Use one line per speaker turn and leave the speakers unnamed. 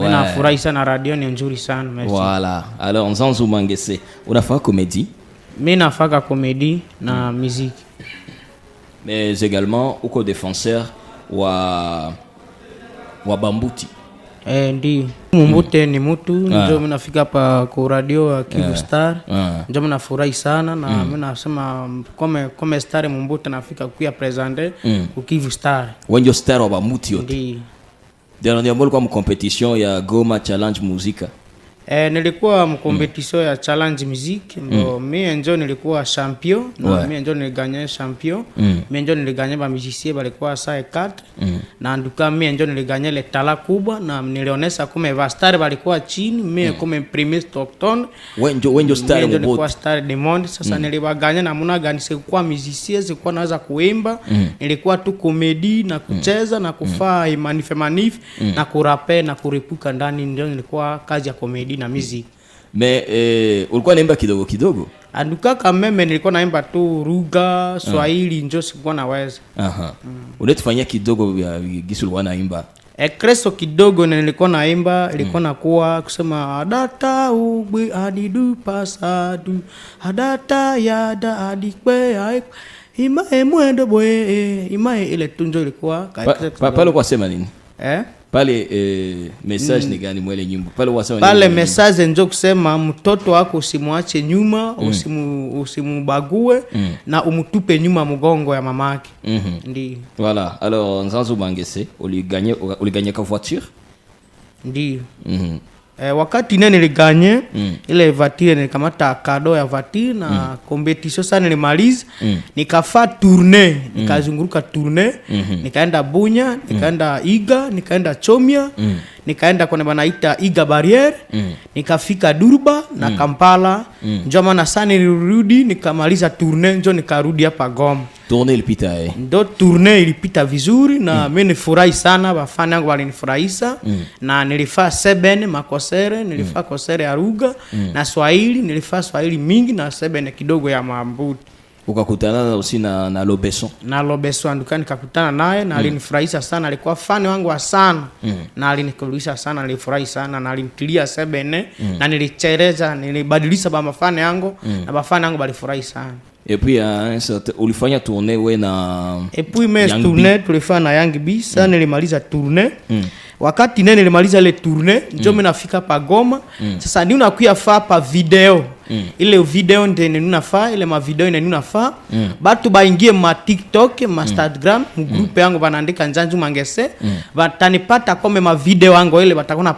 Mimi nafurahi sana, radio ni nzuri sana. Merci.
Voilà. Alors Nzanzu Mangese, unafanya comédie?
Mimi nafanya comédie na musique.
Mais également uko défenseur wa Bambuti.
Ndi Mumbute ni mtu ndio mimi nafika hapa kwa radio ya Kivu Star. Ndio mimi nafurahi sana na mimi nasema kama Star Mumbute nafika kuya presenter kwa Kivu Star.
Wenjo star wa Bambuti yote.
Ndi.
Dernièrement kwa competition ya Goma Challenge Muzika.
Nilikuwa mkompetition ya Challenge Music, ndio mimi ndio nilikuwa champion na mimi ndio niliganya champion. Mimi ndio niliganya ba musiciens balikuwa saa 4 na nduka mimi ndio niliganya ile tala kubwa na nilionesha kama va star balikuwa chini, mimi kama premier Stockton.
Wenjo star
ndio nilikuwa star de monde. Sasa nilibaganya na muna gani sikuwa musiciens, sikuwa naweza kuimba, nilikuwa tu comedy na kucheza na kufaa manif na kurape na kuripuka ndani, ndio nilikuwa kazi ya comedy na music.
Mais ulikuwa naimba kidogo kidogo?
Anduka kama mimi nilikuwa naimba tu Ruga, Swahili ndio sikuwa naweza.
Unatufanyia kidogo ya gisu ulikuwa naimba?
Kreso kidogo nilikuwa naimba, ilikuwa nakuwa kusema adata ugwe adidu pasadu, adata yada adikwe ima emwendo boye ima ile tunjo ilikuwa
pale kwa sema nini? Pale message ni gani mwele nyimbo?
Pale message ndio kusema mtoto wako usimwache nyuma, usimubague na umutupe nyuma mgongo ya mamake. Ndi.
Voilà. Alors Nzanzu Mangese, uliganye ka voiture?
Ndi. Wakati niliganye ile voiture nilikamata kado ya voiture na competition sana nilimaliza, nikafaa tournée, nikazunguruka tournée, nikaenda Bunya, nikaenda Iga, nikaenda Chomia, nikaenda kwa banaita Iga Barriere, nikafika Durba na Kampala. Njoo maana sana nilirudi nikamaliza tournée, njoo nikarudi hapa Goma.
Tournée ilipita
Ndo tournée ilipita vizuri na mimi nifurahi sana, bafana yangu walinifurahisha na nilifaa 7 makosere, nilifaa kosere ya Ruga na Swahili, nilifaa Swahili mingi na 7 kidogo ya Mambuti.
Ukakutana aussi na Lobeson?
Na Lobeson ndukani nikakutana naye na alinifurahisha sana, alikuwa fani wangu wa sana na alinikulisha sana, nilifurahi sana na alimtilia 7 na nilichereza, nilibadilisha ba mafani yangu na bafani yangu balifurahi sana.
Et puis ulifanya tournée we na
et puis mes tournée tulifanya na Young B. Sana nilimaliza tournée. Wakati nilimaliza ile tournée ndio mimi nafika pa Goma. Sasa ndio nakuya fa pa video. Ile video ndio ninafaa, ile ma video ninafaa. Batu baingie ma TikTok, ma Instagram, mu group yangu banaandika Nzanzu Mangese. Batanipata kama ma video yangu ile batakona